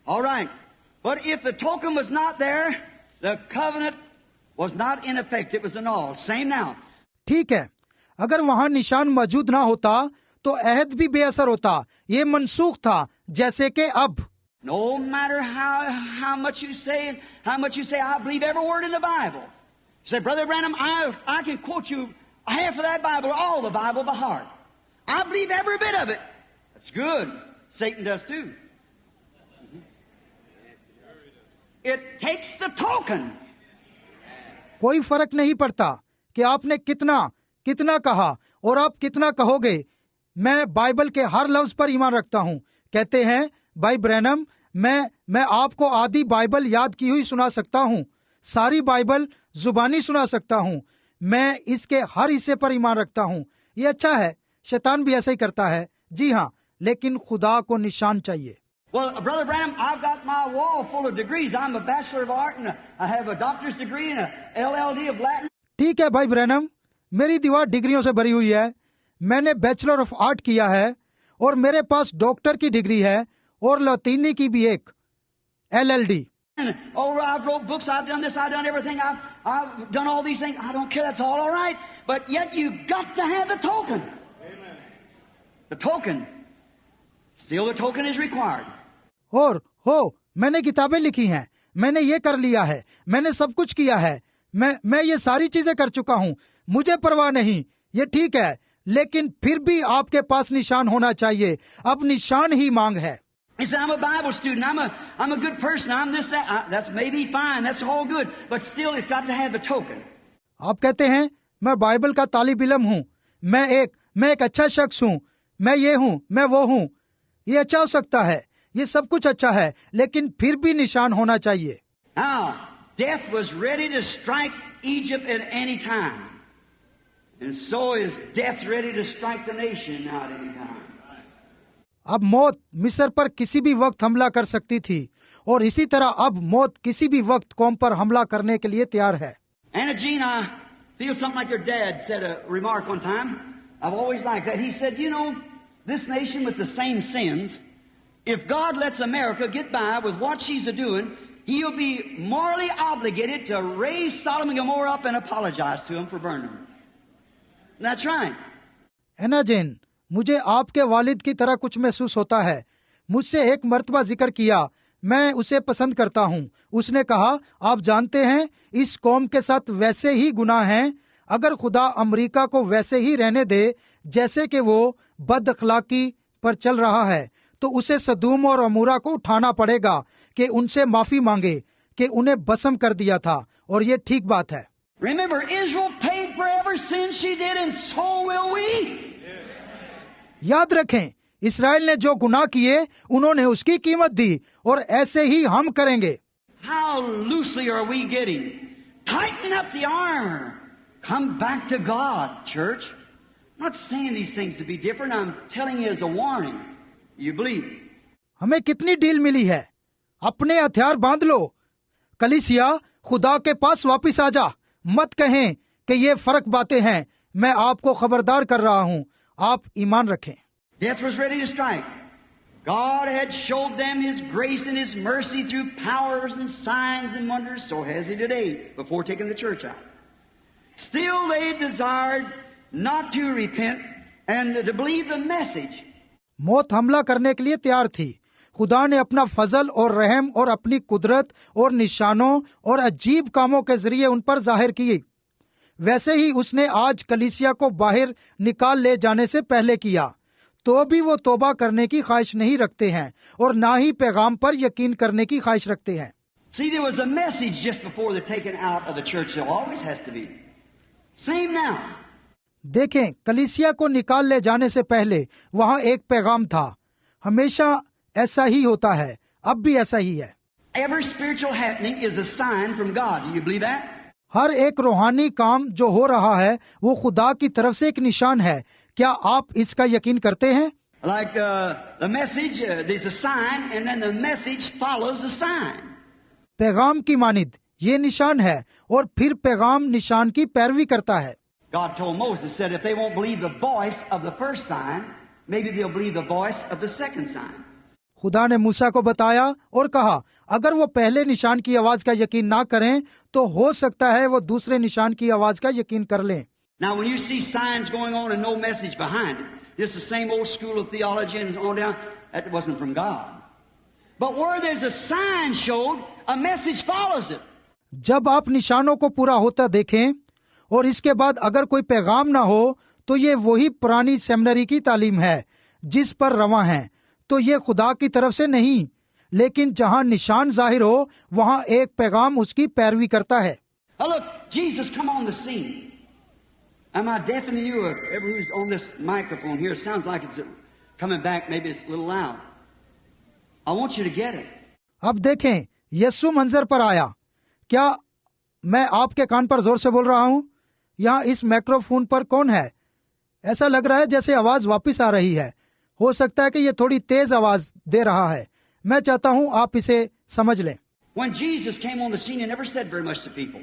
All right. But if the token was not there, the covenant was not in effect. It was annulled. Same now. ठीक है, अगर वहां निशान मौजूद ना होता तो अहद भी बेअसर होता, ये मनसूख था जैसे कि अब. No matter how much you say, I believe every word in the Bible. You say, Brother Branham, I can quote you half of that Bible, all the Bible by heart. I believe every bit of it. That's good. Satan does too. It takes the token. कोई फर्क नहीं पड़ता कि आपने कितना कहा और आप कितना कहोगे. मैं बाइबल के हर लफ्ज पर ईमान रखता हूँ. कहते हैं भाई ब्रैनम, मैं आपको आधी बाइबल याद की हुई सुना सकता हूँ, सारी बाइबल जुबानी सुना सकता हूँ. मैं इसके हर हिस्से पर ईमान रखता हूँ. ये अच्छा है, शैतान भी ऐसा ही करता है. जी हाँ, लेकिन खुदा को निशान चाहिए. Well, Brother Branham, I've got my wall full of degrees. I'm a Bachelor of Art and I have a doctor's degree and a LLD of Latin. ठीक है भाई ब्रैनम, मेरी दीवार डिग्रियों से भरी हुई है. मैंने बैचलर ऑफ आर्ट किया है और मेरे पास डॉक्टर की डिग्री है और लतीनी की भी एक LLD. Oh, I've wrote books, I've done this, I've done everything, I've done all these things. I don't care, that's all right. But yet you got to have the token. Amen. The token. Still the token is required. और मैंने किताबें लिखी हैं, मैंने ये कर लिया है, मैंने सब कुछ किया है, मैं ये सारी चीजें कर चुका हूँ, मुझे परवाह नहीं, ये ठीक है, लेकिन फिर भी आपके पास निशान होना चाहिए. अब निशान ही मांग है. He said, I'm a Bible student, I'm a good person, I'm this, that. That's maybe fine, that's all good, but still it's got to have the token. आप कहते हैं मैं बाइबल का तालिब इल्म हूँ, मैं एक अच्छा शख्स हूँ, मैं ये हूँ, मैं वो हूँ. ये अच्छा हो सकता है, ये सब कुछ अच्छा है, लेकिन फिर भी निशान होना चाहिए. Now, death was ready to strike Egypt at any time. And so is death ready to strike the nation now at any time. अब मौत मिस्र पर किसी भी वक्त हमला कर सकती थी और इसी तरह अब मौत किसी भी वक्त कौम पर हमला करने के लिए तैयार है. Anna Jean, I feel something like your dad said a remark one time. I've always liked that. He said, you know, this nation with the same sins, if God lets America get by with what she's doing, He'll be morally obligated to raise Sodom and Gomorrah up and apologize to them for burning them. That's right. एना जेन, मुझे आपके वालिद की तरह कुछ महसूस होता है. मुझसे एक मर्तबा जिक्र किया, मैं उसे पसंद करता हूँ. उसने कहा, आप जानते हैं इस कौम के साथ वैसे ही गुनाह हैं. अगर खुदा अमेरिका को वैसे ही रहने दे जैसे कि वो बद अखलाकी पर चल रहा है, तो उसे सदूम और अमूरा को उठाना पड़ेगा कि उनसे माफी मांगे कि उन्हें बसम कर दिया था. और ये ठीक बात है. Remember, Israel paid for every sin she did, and so will we. याद रखें, इस्राएल ने जो गुनाह किए उन्होंने उसकी कीमत दी और ऐसे ही हम करेंगे. How loosely are we getting? Tighten up the armor. Come back to God, church. I'm not saying these things to be different. I'm telling you as a warning. You believe? हमें कितनी डील मिली है. अपने हथियार बांध लो. कलीसिया, खुदा के पास वापिस आ जा. मत कहें कि ये फर्क बातें हैं. मैं आपको खबरदार कर रहा हूँ. आप ईमान रखें. Death was ready to strike. God had showed them His grace and His mercy through powers and signs and wonders. So has He today before taking the church out. Still they desired not to repent and to believe the message. मौत हमला करने के लिए तैयार थी. खुदा ने अपना फजल और रहम और अपनी कुदरत और निशानों और अजीब कामों के जरिए उन पर जाहिर की. वैसे ही उसने आज कलीसिया को बाहर निकाल ले जाने से पहले किया. तो भी वो तौबा करने की ख्वाहिश नहीं रखते हैं और ना ही पैगाम पर यकीन करने की ख्वाहिश रखते हैं. See, there was a message just before the taking out of the church. There always has to be. Same now. देखें, कलीसिया को निकाल ले जाने से पहले वहाँ एक पैगाम था. हमेशा ऐसा ही होता है. अब भी ऐसा ही है. Every spiritual happening is a sign from God. Do you believe that? हर एक रूहानी काम जो हो रहा है वो खुदा की तरफ से एक निशान है. क्या आप इसका यकीन करते हैं? Like the message, there's a sign, and then the message follows the sign. पैगाम की मानिद ये निशान है और फिर पैगाम निशान की पैरवी करता है. God told Moses, said, if they won't believe the voice of the first sign, maybe they'll believe the voice of the second sign. खुदा ने मूसा को बताया और कहा, अगर वो पहले निशान की आवाज का यकीन ना करें तो हो सकता है वो दूसरे निशान की आवाज का यकीन कर लें। Now when you see signs going on and no message behind it, this is the same old school of theology and on down, that wasn't from God. But where there's a sign showed, a message follows it. जब आप निशानों को पूरा होता देखें और इसके बाद अगर कोई पैगाम ना हो तो ये वही पुरानी सेमिनरी की तालीम है जिस पर रवा है। तो ये खुदा की तरफ से नहीं, लेकिन जहां निशान जाहिर हो वहां एक पैगाम उसकी पैरवी करता है। Now look, Jesus come on the scene. Am I deafening you? Everyone who's on this microphone here, sounds like it's coming back. Maybe it's a little loud. I want you to get it. अब देखें, यीशु मंजर पर आया। क्या मैं आपके कान पर जोर से बोल रहा हूं? यहाँ इस माइक्रोफोन पर कौन है? ऐसा लग रहा है जैसे आवाज वापस आ रही है। हो सकता है कि ये थोड़ी तेज आवाज दे रहा है। मैं चाहता हूं आप इसे समझ लें। When Jesus came on the scene, he never said very much to people.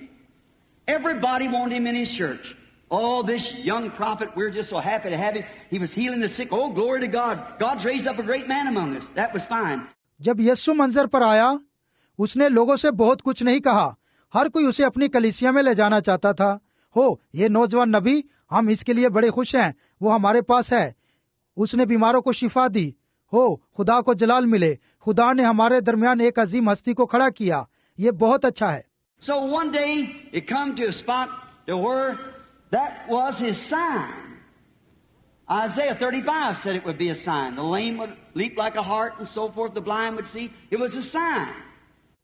Everybody wanted him in his church. Oh, this young prophet, we're just so happy to have him. He was healing the sick. Oh, glory to God. God's raised up a great man among us. That was fine. जब यीशु मंजर पर आया, उसने लोगों से बहुत कुछ नहीं कहा। हर कोई उसे अपनी कलीसिया में ले जाना चाहता था। हो, ये नौजवान नबी, हम इसके लिए बड़े खुश हैं। वो हमारे पास है। उसने बीमारों को शिफा दी। हो, खुदा को जलाल मिले। खुदा ने हमारे दरमियान एक अजीम हस्ती को खड़ा किया। ये बहुत अच्छा है। So one day it come to a spot to where that was his sign. Isaiah 35 said it would be a sign. The lame would leap like a hart and so forth. The blind would see. It was a sign.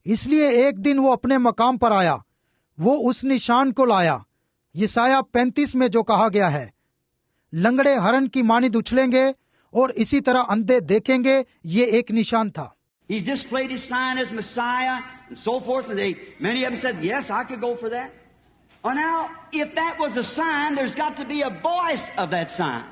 इसलिए एक दिन वो अपने मकाम पर आया। वो उस निशान को लाया यशायाह 35 में जो कहा गया है, लंगड़े हरण की मानिंद उछलेंगे और इसी तरह अंधे देखेंगे। ये एक निशान था। He displayed his sign as Messiah and so forth. And many of them said, yes, I could go for that. Or now, if that was a sign, there's got to be a voice of that sign.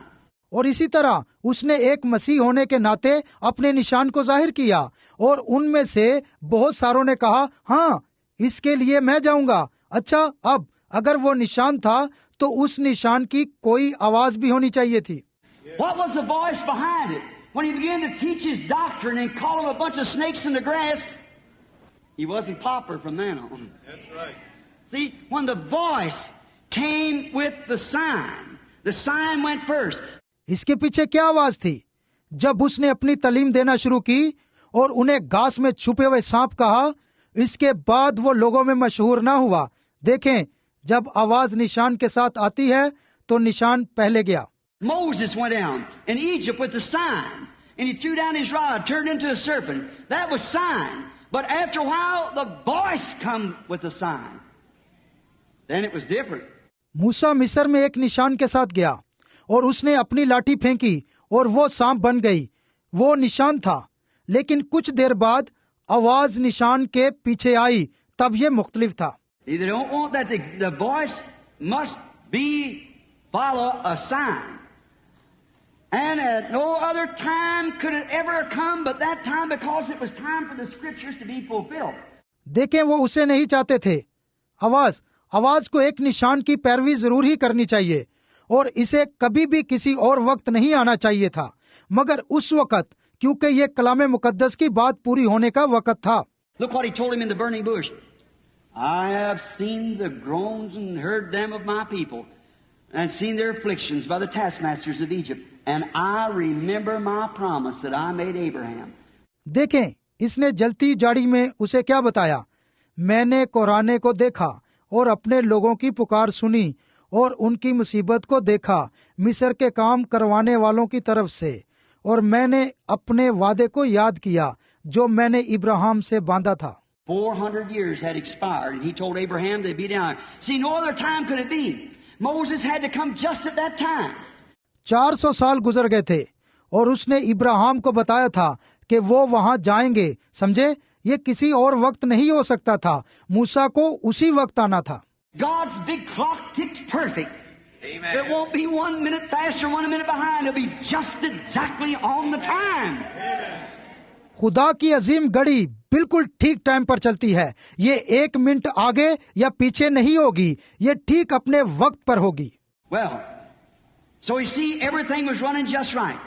और इसी तरह उसने एक मसीह होने के नाते अपने निशान को जाहिर किया और उनमें से बहुत सारों ने कहा, हाँ, इसके लिए मैं जाऊंगा। अच्छा, अब अगर वो निशान था तो उस निशान की कोई आवाज भी होनी चाहिए थी। What was the voice behind it? When he began to teach his doctrine and call them a bunch of snakes in the grass, he wasn't popular from then on. That's right. See, when the voice came with the sign went first. इसके पीछे क्या आवाज थी? जब उसने अपनी तालीम देना शुरू की और उन्हें घास में छुपे हुए सांप कहा, इसके बाद वो लोगों में मशहूर ना हुआ। देखें, जब आवाज निशान के साथ आती है तो निशान पहले गया। Moses went down in Egypt with the sign, and he threw down his rod, turned into a serpent. That was sign. But after a while, the voice come with the sign. Then it was different. मूसा मिस्र में एक निशान के साथ गया और उसने अपनी लाठी फेंकी और वो सांप बन गई। वो निशान था, लेकिन कुछ देर बाद आवाज निशान के पीछे आई, तब ये मुख्तलिफ था। They don't want that. The voice must be follow a sign. And at no other time could it ever come but that time, because it was time for the scriptures to be fulfilled. देखें, वो उसे नहीं चाहते थे। आवाज को एक निशान की पैरवी जरूर ही करनी चाहिए और इसे कभी भी किसी और वक्त नहीं आना चाहिए था, मगर उस वक्त, क्योंकि ये कलाम मुकद्दस की बात पूरी होने का वक्त था। Look what he told him in the burning bush. I have seen the groans and heard them of my people, and seen their afflictions by the taskmasters of Egypt, and I remember my promise that I made Abraham. देखें, इसने जलती जाड़ी में उसे क्या बताया? मैंने कोराने को देखा और अपने लोगों की पुकार सुनी और उनकी मुसीबत को देखा मिस्र के काम करवाने वालों की तरफ से, और मैंने अपने वादे को याद किया जो मैंने इब्राहिम से बांधा था। 400 years had expired, and he told Abraham they'd be down. See, no other time could it be. Moses had to come just at that time. 400 साल गुजर गए थे और उसने इब्राहिम को बताया था कि वो वहां जाएंगे। समझे, ये किसी और वक्त नहीं हो सकता था। मूसा को उसी वक्त आना था। God's big clock ticks perfect. Amen. It won't be 1 minute faster, 1 minute behind. It'll be just exactly on the time. खुदा की अजीम घड़ी बिल्कुल ठीक टाइम पर चलती है। ये 1 मिनट आगे या पीछे नहीं होगी, ये ठीक अपने वक्त पर होगी। Well, so you see, everything was running just right.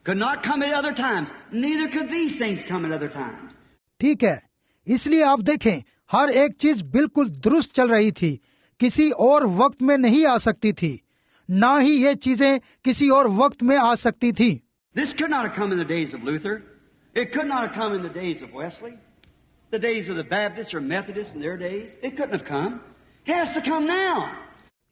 Could not come at other times. Neither could these things come at other times. ठीक है, इसलिए आप देखें हर एक चीज बिल्कुल दुरुस्त चल रही थी, किसी और वक्त में नहीं आ सकती थी, ना ही ये चीजें किसी और वक्त में आ सकती थी. This could not have come in the days of Luther. It could not have come in the days of Wesley, the days of the Baptists or Methodists in their days. It couldn't have come. It has to come now.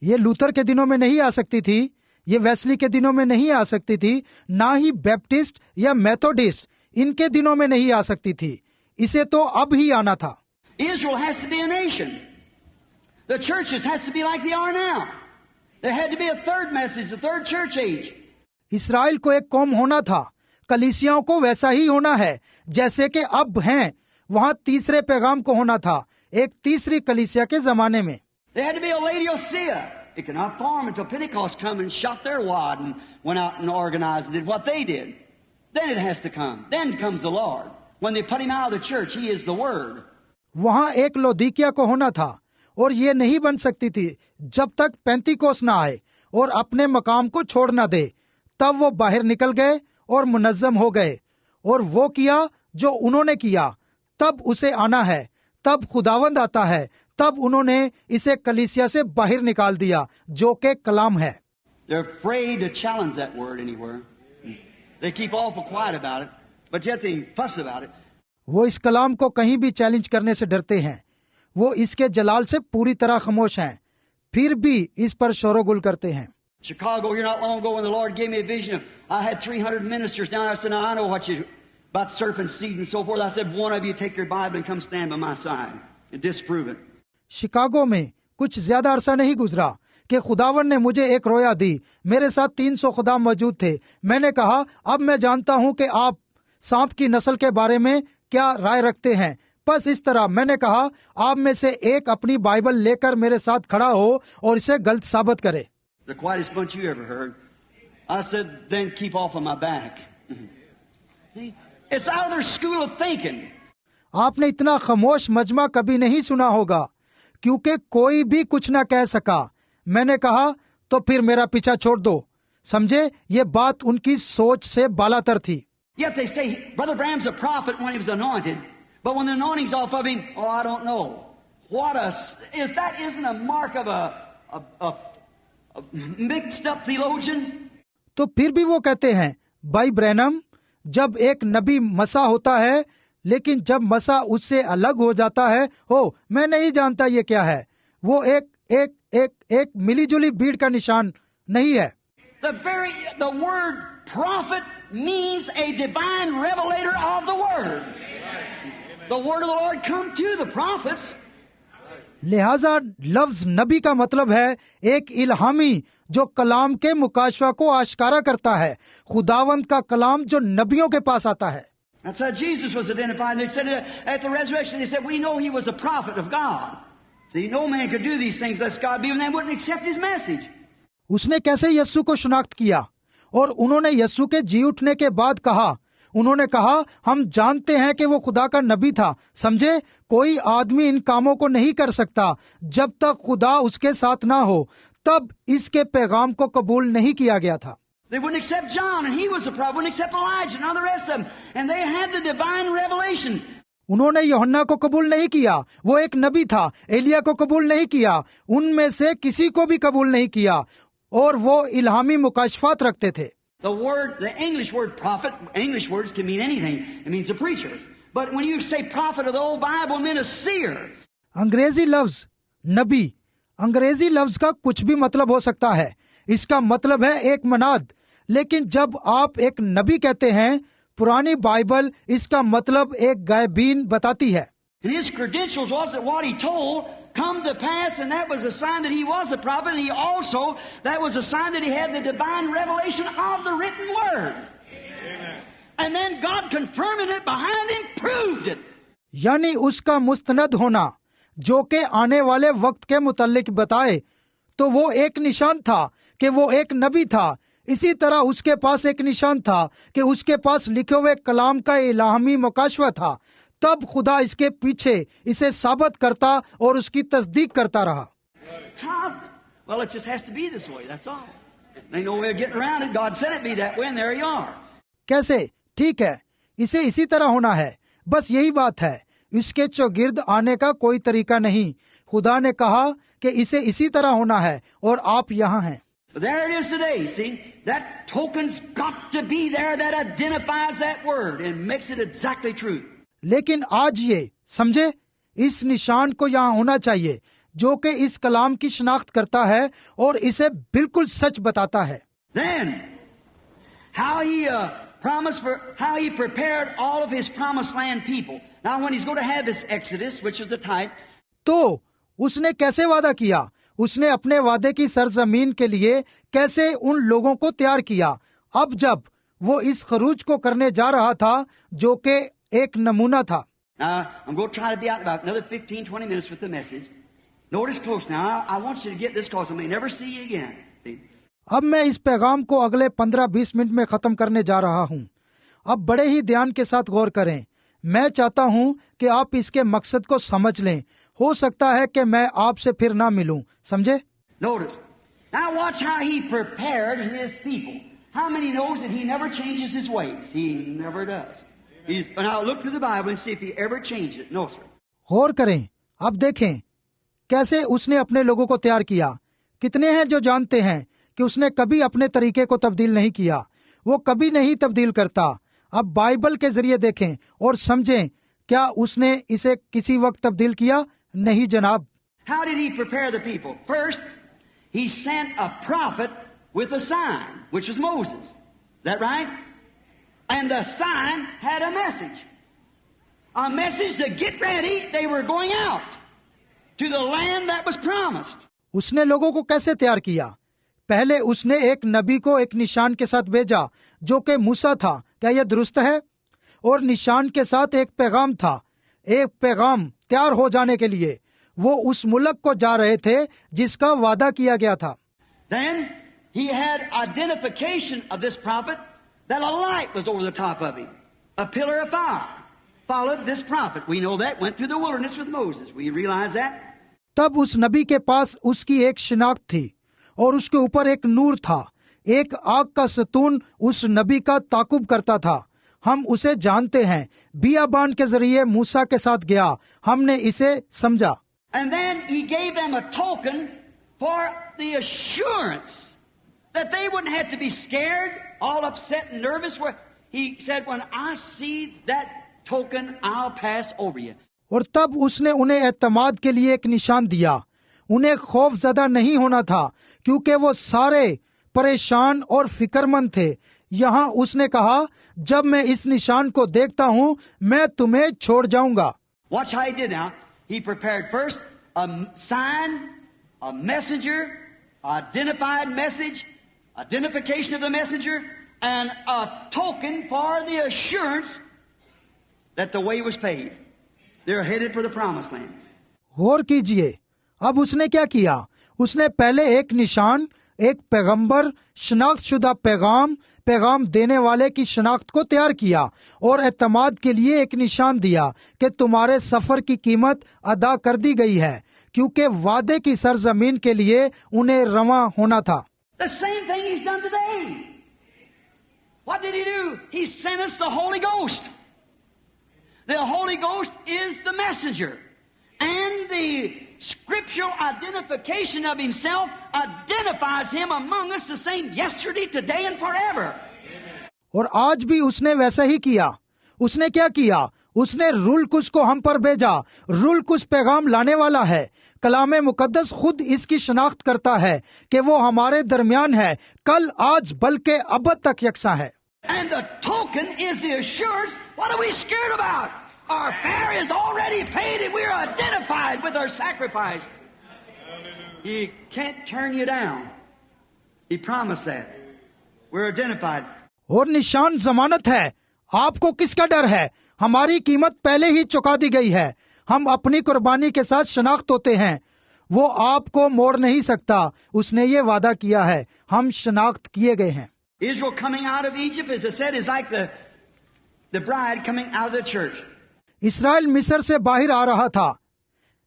ये Luther के दिनों में नहीं आ सकती थी, ये Wesley के दिनों में नहीं आ सकती थी, ना ही बैप्टिस्ट या मेथोडिस्ट इनके दिनों में नहीं आ सकती थी. इसे तो अब ही आना था. Israel has to be a nation. The churches has to be like they are now. There had to be a third message, a third church age. Israel को एक कौम होना था, कलीसियाओं को वैसा ही होना है जैसे कि अब हैं. वहाँ तीसरे पैगाम को होना था, एक तीसरी कलीसिया के जमाने में. There had to be a Laodicea. It could not form until Pentecost come and shot their wad and went out and organized and did what they did. Then it has to come. Then comes the Lord. When they put him out of the church, he is the Word. वहाँ एक लौदीकिया को होना था और ये नहीं बन सकती थी जब तक पेंतीकोस ना आए और अपने मकाम को छोड़ ना दे. तब वो बाहर निकल गए और मुनज्जम हो गए और वो किया जो उन्होंने किया. तब उसे आना है, तब खुदावंद आता है, तब उन्होंने इसे कलीसिया से बाहर निकाल दिया जो के कलाम है. They're afraid to challenge that word anywhere. They keep awful quiet about it, but yet they fuss about it. वो इस कलाम को कहीं भी चैलेंज करने से डरते हैं. वो इसके जलाल से पूरी तरह खामोश हैं, फिर भी इस पर शोरगुल करते हैं. Chicago, here not long ago when the Lord gave me a vision of, I had 300 ministers down. I said, now I know what you, about serpent seed and so forth. I said, one of you take your Bible and come stand by my side and disprove it. Chicago में कुछ ज्यादा अरसा नहीं गुजरा कि खुदावन ने मुझे एक रोया दी. मेरे साथ 300 खुदा मौजूद थे. मैंने कहा, अब मैं जानता हूं कि आप सांप की नस्ल के बारे में क्या राय रखते हैं. बस इस तरह मैंने कहा, आप में से एक अपनी बाइबल लेकर मेरे साथ खड़ा हो और इसे गलत साबित करे. The quietest bunch you ever heard. I said, then keep off of my back. It's out of their school of thinking. आपने इतना खामोश मजमा कभी नहीं सुना होगा, क्योंकि कोई भी कुछ ना कह सका. मैंने कहा, तो फिर मेरा पीछा छोड़ दो. समझे, ये बात उनकी सोच से बालातर थी. Yet they say, Brother Branham's a prophet when he was anointed, but when the anointing's off of him, oh, I don't know. If that isn't a mark of a mixed up theologian. तो फिर भी वो कहते हैं, भाई Branham, जब एक नबी मसा होता है, लेकिन जब मसा उससे अलग हो जाता है, हो मैं नहीं जानता ये क्या है. वो एक मिलीजुली भीड़ का निशान नहीं है. The word prophet means a divine revelator of the word. The word of the Lord come to the prophets. लिहाजा लफ्ज नबी का मतलब है एक इल्हामी जो कलाम के मुकाशवा को आश्कारा करता है. खुदावंत का कलाम जो नबियों के पास आता है. That's how Jesus was identified. They said at the resurrection, they said, we know he was a prophet of God. See, no man could do these things lest God be with them. They wouldn't accept his message. उसने कैसे यस्सु को शिनाख्त किया और उन्होंने यस्सु के जी उठने के बाद कहा, उन्होंने कहा, हम जानते हैं कि वो खुदा का नबी था. समझे, कोई आदमी इन कामों को नहीं कर सकता जब तक खुदा उसके साथ ना हो. तब इसके पैगाम को कबूल नहीं किया गया था. They wouldn't accept John, and he was a prophet. Wouldn't accept Elijah, and all the rest of them. And they had the divine revelation. उन्होंने यूहन्ना को कबूल नहीं किया, वो एक नबी था. एलिया को कबूल नहीं किया, उनमें से किसी को भी कबूल नहीं किया, और वो इल्हामी मुकाशफात रखते थे. The English word prophet, English words can mean anything. It means a preacher. But when you say prophet of the old Bible, it means a seer. अंग्रेजी लफ्ज नबी, अंग्रेजी लफ्ज का कुछ भी मतलब हो सकता है. इसका मतलब है एक मनाद. लेकिन जब आप एक नबी कहते हैं, पुरानी बाइबल इसका मतलब एक गायबीन बताती है. And his credentials wasn't what he told come to pass, and that was a sign that he was a prophet, and he also, that was a sign that he had the divine revelation of the written word. Amen. And then God confirming it behind him proved it. यानी उसका मुस्तनद होना जो के आने वाले वक्त के मुतल्लिक बताए, तो वो एक निशान था कि वो एक नबी था. इसी तरह उसके पास एक निशान था कि उसके पास लिखे हुए कलाम का इल्हामी मुकाशवा था. तब खुदा इसके पीछे इसे साबित करता और उसकी तस्दीक करता रहा. Well, it just has to be this way, that's all. They know we're getting around it. God said it be that way, and there you are. कैसे? ठीक है, इसे इसी तरह होना है, बस यही बात है। इसके चौगिर्द आने का कोई तरीका नहीं। खुदा ने कहा कि इसे इसी तरह होना है और आप यहाँ हैं। There it is today, see? That token's got to be there that identifies that word and makes it exactly true. लेकिन आज ये समझे, इस निशान को यहाँ होना चाहिए जो कि इस कलाम की शनाख्त करता है और इसे बिल्कुल सच बताता है। Then, how he prepared all of his promised land people. Now when he's going to have this Exodus, which is a type. तो उसने कैसे वादा किया? उसने अपने वादे की सरजमीन के लिए कैसे उन लोगों को तैयार किया? अब जब वो इस खरूज को करने जा रहा था जो कि एक नमूना था। I'm going to try to be out in about another 15-20 minutes with the message. Notice close now. I want you to get this because I may never see you again. See? अब मैं इस पैगाम को अगले 15-20 minute में खत्म करने जा रहा हूँ। अब बड़े ही ध्यान के साथ गौर करें। मैं चाहता हूँ कि आप इसके मकसद को समझ लें। हो सकता है कि मैं आपसे फिर ना मिलूं। समझे? Notice. Now watch how he prepared his people. How many knows that he never changes his ways? He never does. Now look through the Bible and see if he ever changed it. No, sir. गौर करें, अब देखें कैसे उसने अपने लोगों को तैयार किया। कितने हैं जो जानते हैं कि उसने कभी अपने तरीके को तब्दील नहीं किया? वो कभी नहीं तब्दील करता। अब बाइबल के जरिए देखें और समझें, क्या उसने इसे किसी वक्त तब्दील किया? नहीं जनाब। How did he prepare the people? First, he sent a prophet with a sign, which was Moses. Is that right? And the sign had a message. A message to get ready. They were going out to the land that was promised. उसने लोगों को कैसे तैयार किया? पहले उसने एक नबी को एक निशान के साथ भेजा जो कि मूसा था। क्या यह दुरुस्त है? और निशान के साथ एक पैगाम था, एक पैगाम तैयार हो जाने के लिए। वो उस मुल्क को जा रहे थे जिसका वादा किया गया था। Then he had identification of this prophet that a light was over the top of him, a pillar of fire followed this prophet. We know that went through the wilderness with Moses. We realize that. तब उस नबी के पास उसकी एक शिनाख्त थी और उसके ऊपर एक नूर था। एक आग का सतून उस नबी का ताकुब करता था। हम उसे जानते हैं, बियाबान के जरिए मूसा के साथ गया। हमने इसे समझा। And then he gave them a token for the assurance that they wouldn't have to be scared, all upset and nervous. Where he said, when I see that token, I'll pass over you. और तब उसने उन्हें एतमाद के लिए एक निशान दिया। उन्हें खौफ ज़दा नहीं होना था क्योंकि वो सारे परेशान और फिक्रमंद थे। यहाँ उसने कहा, जब मैं इस निशान को देखता हूँ मैं तुम्हें छोड़ जाऊंगा। Watch how he did now. He prepared first a sign, a messenger, identified message, identification of the messenger, and a token for the assurance that the way was paved. They're headed for the promised land. गौर कीजिए, अब उसने क्या किया? उसने पहले एक निशान, एक पैगंबर, शनाख्तशुदा पैगाम देने वाले की शनाख्त को तैयार किया और एतमाद के लिए एक निशान दिया कि तुम्हारे सफर की कीमत अदा कर दी गई है, क्योंकि वादे की सरजमीन के लिए उन्हें रवां होना था। The same thing he's done today. What did he do? He sent us the Holy Ghost. The Holy Ghost is the messenger. And the scriptural identification of himself identifies him among us the same yesterday, today and forever. और आज भी उसने वैसा ही किया। उसने क्या किया? उसने रूल कुछ को हम पर भेजा। रूल कुछ पैगाम लाने वाला है। कलाम मुकद्दस खुद इसकी शनाख्त करता है कि वो हमारे दरमियान है, कल, आज, बल्कि अब तक यकसा है। And the token is the assurance. What are we scared about? Our fare is already paid and we're identified with our sacrifice. He can't turn you down. He promised that. We're identified. और निशान जमानत है। आपको किसका डर है? हमारी कीमत पहले ही चुका दी गई है। हम अपनी कुर्बानी के साथ शनाख्त होते हैं। वो आपको मोड़ नहीं सकता। उसने ये वादा किया है, हम शनाख्त किए गए हैं। Israel coming out of Egypt, as I said, is like the bride coming out of the church. Israel मिस्र से बाहर आ रहा था।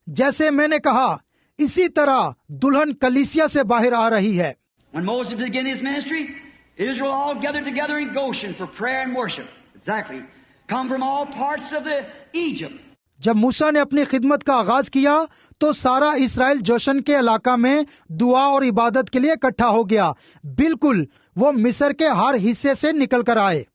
जैसे मैंने कहा, इसी तरह दुल्हन कलीसिया से बाहर आ रही है। When Moses began his ministry, Israel all gathered together in Goshen for prayer and worship. Exactly. Come from all parts of the Egypt. जब मूसा ने अपनी खिदमत का आगाज किया तो सारा इसराइल जोशन के इलाका में दुआ और इबादत के लिए इकट्ठा हो गया। बिल्कुल वो मिस्र के हर हिस्से से निकल कर आए।